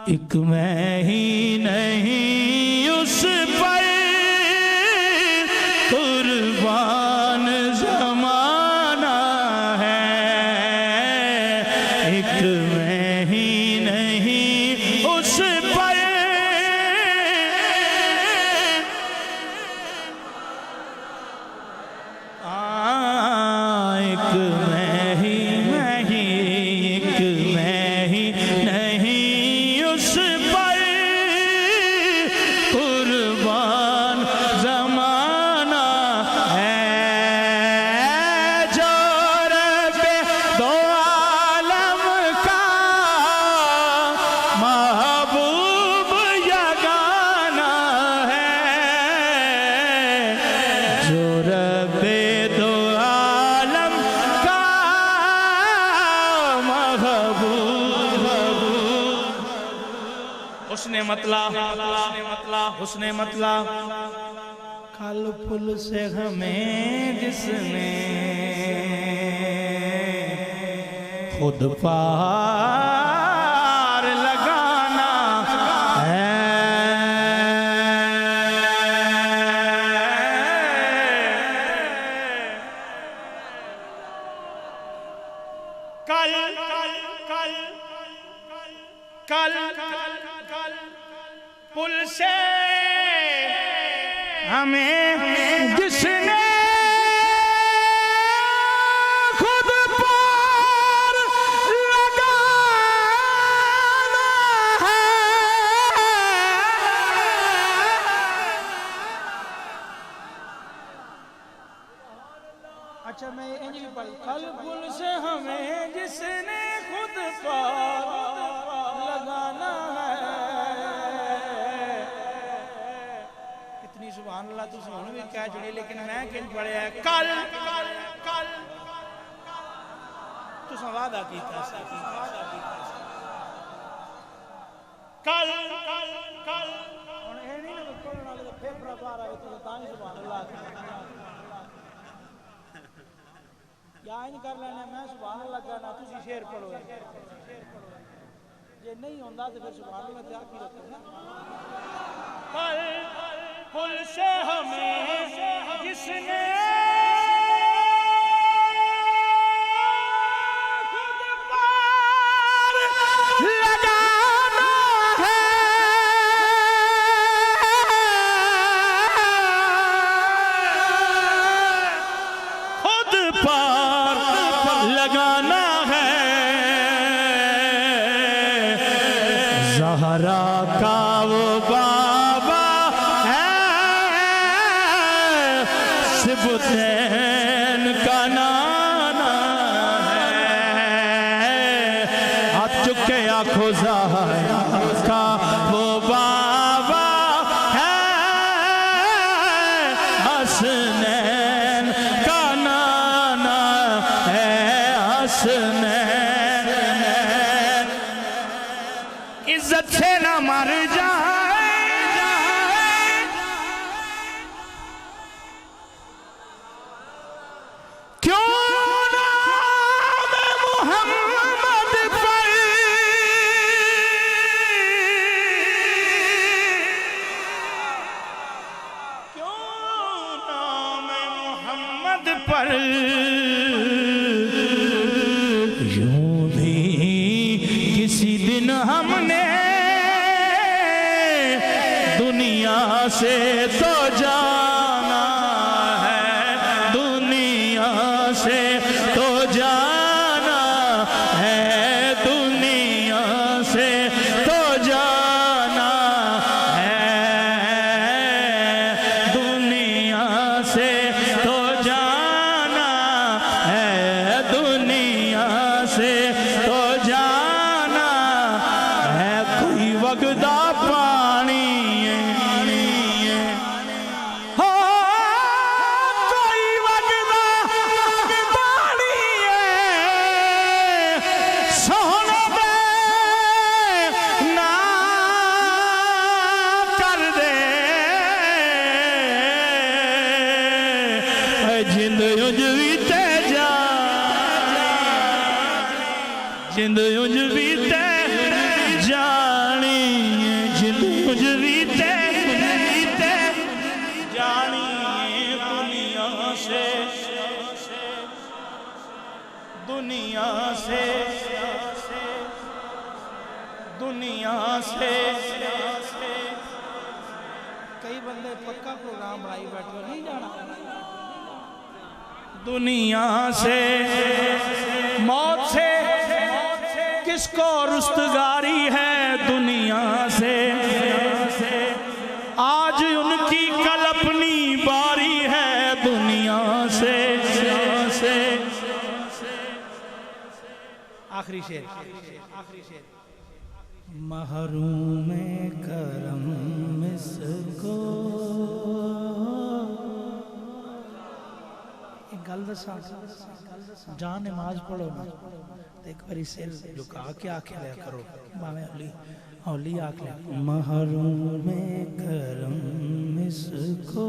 एक मैं ही नहीं उस पर कुर्बान ज़माना है। एक मैं ही नहीं उस पर एक मैं ही एक मैं ही नहीं उस पर कुर्बान ज़माना है। जो रब्बे दो आलम का महबूब यगाना है। जो रब्बे दो आलम का महबूब उसने मतला कल फुल से हमें जिसने खुद पार लगाना है। कल पुल से हमें जिसने खुद पार लगाना है। अच्छा मैं इंज भी पढ़ी कल पुल से हमें जिसने खुद पार लगाना है। सुभान अल्लाह तुम हुण भी कह जुड़े लेकिन मैं किन पढ़िया कल तुसां वादा कीता सी कल हुण ए नहीं ना पढ़न वाले दा फेफड़ा बाहर आवे तुम तां ही सुभान अल्लाह या इन कर लेना मैं सुभान अल्लाह कहना तुसी शेर पढ़ो जे नहीं होंदा तो फिर सुभान अल्लाह क्या की रखो ना। कल पुल से हमें जिसने खुद पार लगाना है। खुद पार लगाना है। ज़हरा का वो सिबतैन का नाना है। हाथ चुके आँखों ज़हरा का वो बाबा है। हसनैन का नाना है। हसनैन इज्जत से ना मर जाए। पर यूं भी किसी दिन हमने दुनिया से तो जाना है। दुनिया से तो जाना है। दुनिया से तो जाना है। दुनिया से तो तो जाना है। कोई वगदा पानी हो कोई वगदा पानी सोने पे ना कर दे। जिंद उजवी ते जा जिंद उंज भी ते जानी गुजरीते जानिए दुनिया से दुनिया से दुनिया से। कई बंदे पक्का प्रोग्राम भाई बैठो नहीं जाना दुनिया से। मौत से किसको रुस्तगारी है दुनिया से। आज उनकी कल अपनी बारी है दुनिया से। आखिरी शेर महरूम करम इसको एक गल दसा जहाँ नमाज पढ़ो ना एक बारी सिर झुका के आके लिया करो भावे हौली हौली आके लिया महरूम करम इसको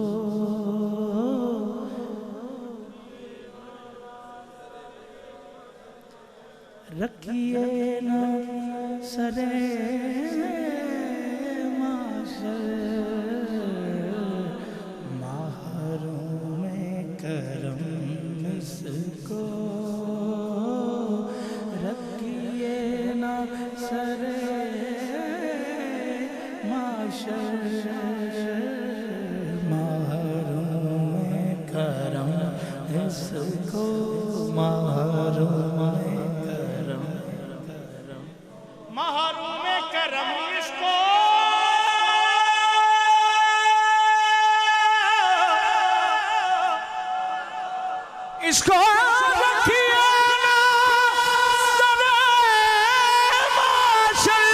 रखिए ना सरे माशर महरूम करम इसको रखिए ना सरे माशर महरूम करम इसको महरूम करम इसको इसको रखिए ना सरे माशर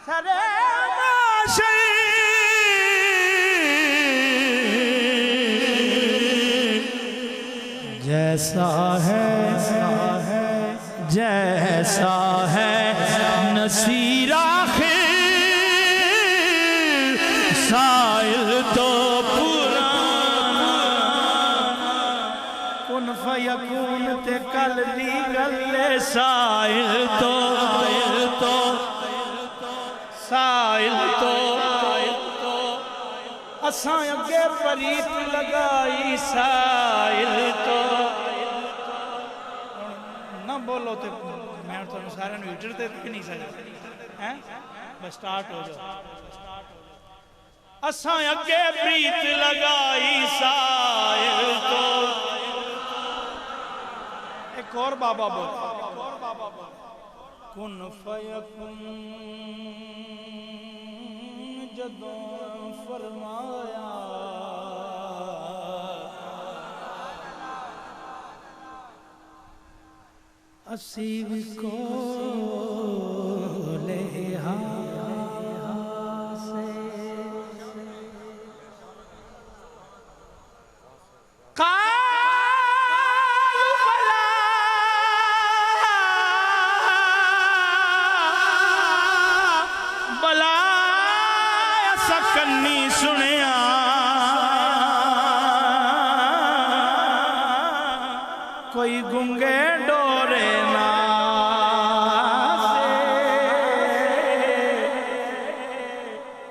सरे माशर जैसा है नसीरा साइल तो पुराना कुन फयकून ते कल दी गल्ले साइल तो असां अगे परीत लगाई साइल तो ना बोलो तो मैं तो सारे हीटर ते नहीं सकता हैं बस स्टार्ट हो जाओ असां अगे प्रीत लगाई साइल तो एक और बाबा बोल कुन फयकुन जदों फरमाया असीब को ले से बला सकन्नी सुनिया कोई गुंगे डोरे ना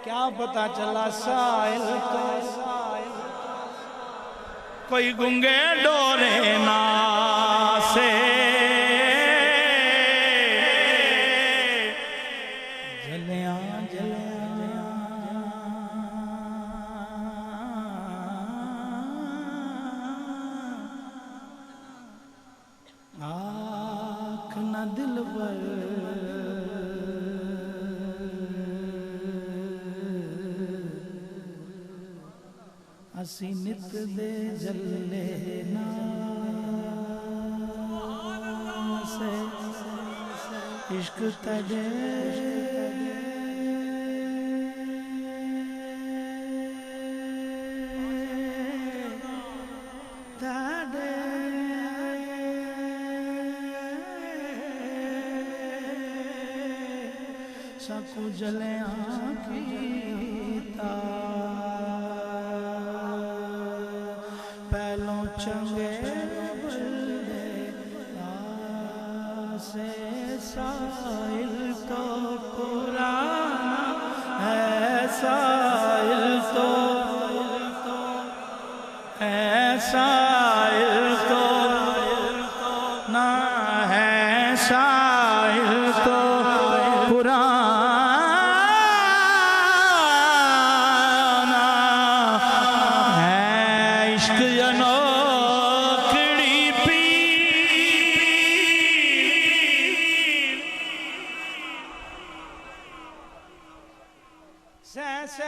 क्या पता चला साइल तो कोई गुंगे डोरे ना से जलिया आँख न दिल पर असी नित दे जले ना से इश्क तड़े सकू जले आँखीता पहलों चंगे से साइल तो पुराना है, साइल तो है, साइल तो ना है, साइल तो पुराना है। इश्क अनोखड़ी पीर से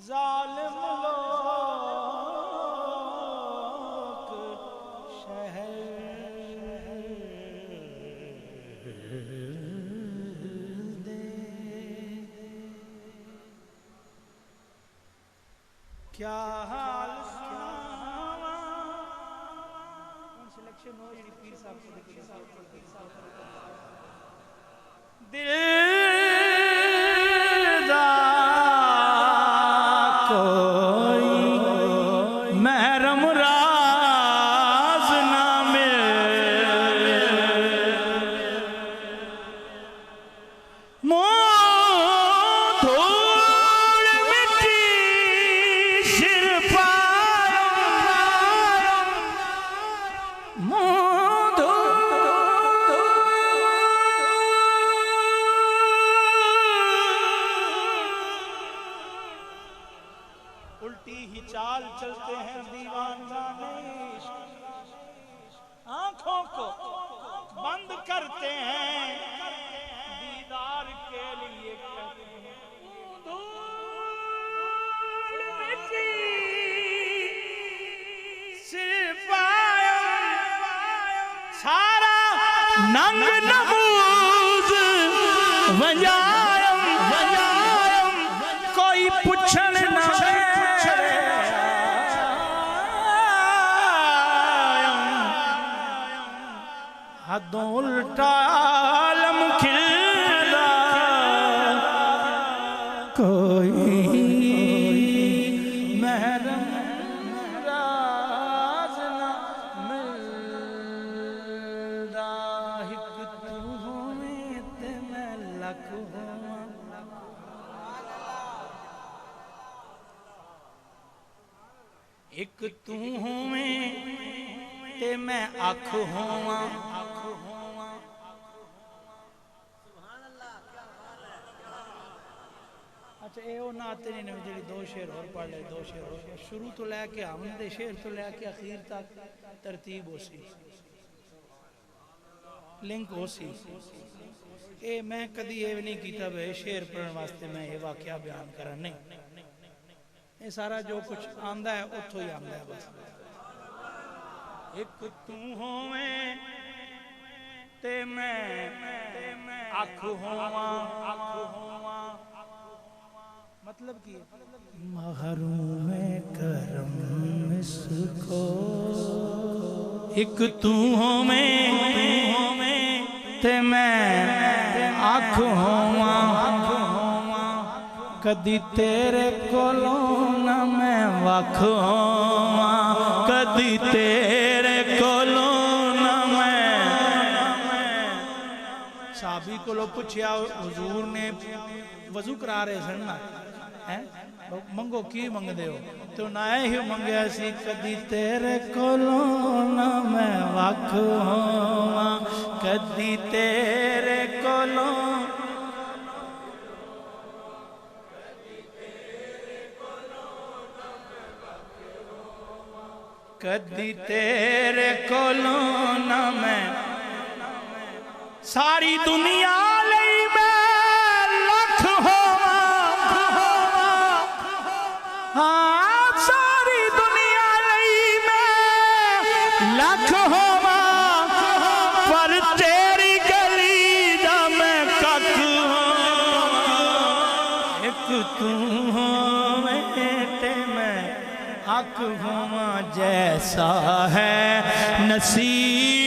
ज़ालिम लोग शहर दे। क्या हाल सिलेक्शन हो पीर साहब से उल्टी ही चाल चलते हैं दीवाना, आंखों को बंद करते हैं दीदार के लिए, कहते हैं धूल मिट्टी सिपाया सारा नंग नबूज वजायम कोई पुछन ना हदों उल्टा आलम खिला, कोई महरम राज ना मिलदा। हिक तू होवें ते मैं लख होवां, एक तू होवें ते मैं अख होवां। अच्छा ये नाते ने जी दो शेर और पढ़ ले, दो शेर और शुरू तो लैके आमदे शेर तो लैके अखीर तक तरतीब हो सी, लिंक हो सी। ये मैं कदी ये नहीं किया भाई शेर पढ़ने वास्ते मैं ये वाकया बयान करा, नहीं, ये सारा जो कुछ आंदा है उतो ही आंदा है बस। एक तू होवें ते मैं अख होवां, मतलब की महरूम करम इसको, एक तू होवें ते मैं अख होवां, कदी तेरे कोलों न मैं वख होवां, कदी तेरे कोलों न मैं। साहबी कोलों पूछया हुजूर ने वजू करा रहे सन ना, है मंगो की मंगदे हो, तो ना ही मंगया सी कदी तेरे कोलों न मैं वख होवां, कदी तेरे कोलों कदी तेरे कोलों न मैं। सारी दुनिया लई मैं लख होवां, हाँ सारी दुनिया लई मैं लख होवां, पर तेरी गली दा मैं कख होवां। एक तू होवें हक हुआ जैसा है नसीब